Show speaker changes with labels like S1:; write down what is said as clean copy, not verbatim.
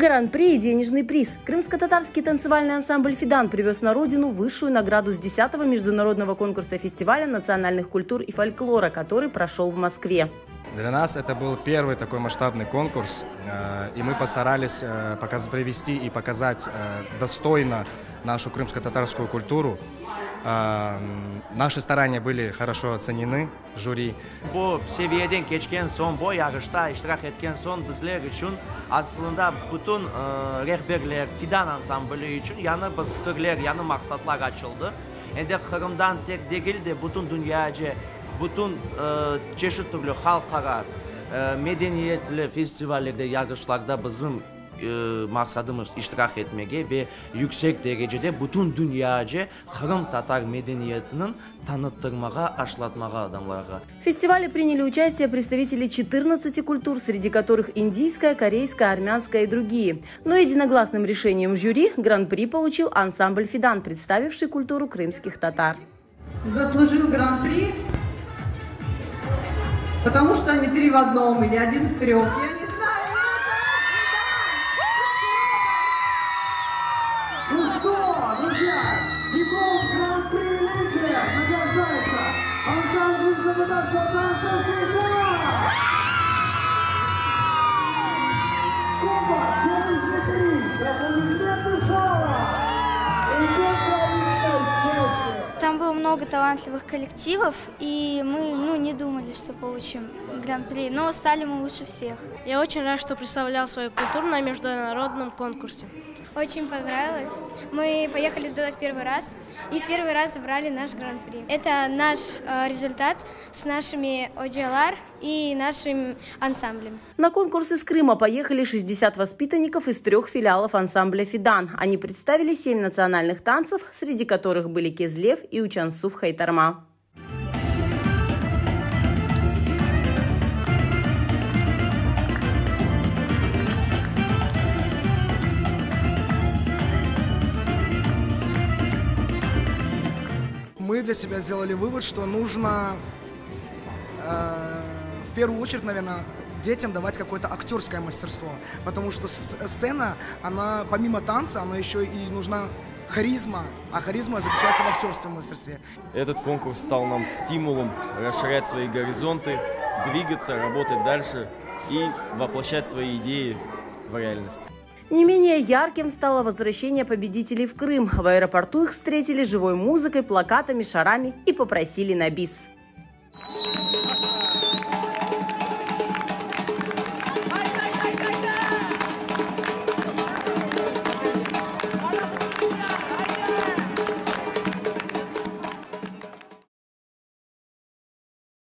S1: Гран-при и денежный приз. Крымско-татарский танцевальный ансамбль «Фидан» привез на родину высшую награду с 10-го международного конкурса фестиваля национальных культур и фольклора, который прошел в Москве.
S2: Для нас это был первый такой масштабный конкурс, и мы постарались привести и показать достойно нашу крымско-татарскую культуру. Наши старания были хорошо оценены жюри.
S3: Bu seviyeden geçken son, bu yarışta iştirak etken son bizler için aslında bütün rehberler Fidan ansamblı için yanı fikirler, yanı maksatlar açıldı. Endi Kırım'dan tek değil de bütün dünyaca, bütün çeşitli halkara medeniyetli festivallerde, yarışlarda bizim maksadımız iştirak etmeye ve yüksek derecede bütün dünyaca Kırım Tatar medeniyetinin tanıttırmağa, aşılatmağa adamlara.
S1: В фестивале приняли участие представители 14 культур, среди которых индийская, корейская, армянская и другие. Но единогласным решением жюри гран-при получил ансамбль «Фидан», представивший культуру крымских татар.
S4: Заслужил гран-при, потому что они 3 в одном или 1 в 3. Я не знаю.
S5: Ну что, друзья, диплом гран-при лидер награждается ансамбль крымско-татарского танца «Фидан». Куба, денежный приз, аплодисменты зала и безграничное счастье.
S6: Там было много талантливых коллективов, и мы не думали, что получим гран-при, но стали мы лучше всех.
S7: Я очень рад, что представлял свою культуру на международном конкурсе.
S8: Очень понравилось. Мы поехали туда в первый раз и в первый раз забрали наш гран-при. Это наш результат с нашими OGLR и нашим ансамблем.
S1: На конкурс из Крыма поехали 60 воспитанников из 3 филиалов ансамбля «Фидан». Они представили 7 национальных танцев, среди которых были кезлев и учансуф хайтарма.
S9: Мы для себя сделали вывод, что нужно в первую очередь, наверное, детям давать какое-то актерское мастерство, потому что сцена, она помимо танца, она еще и нужна харизма, а харизма заключается в актерском мастерстве.
S10: Этот конкурс стал нам стимулом расширять свои горизонты, двигаться, работать дальше и воплощать свои идеи в реальность.
S1: Не менее ярким стало возвращение победителей в Крым. В аэропорту их встретили живой музыкой, плакатами, шарами и попросили на бис.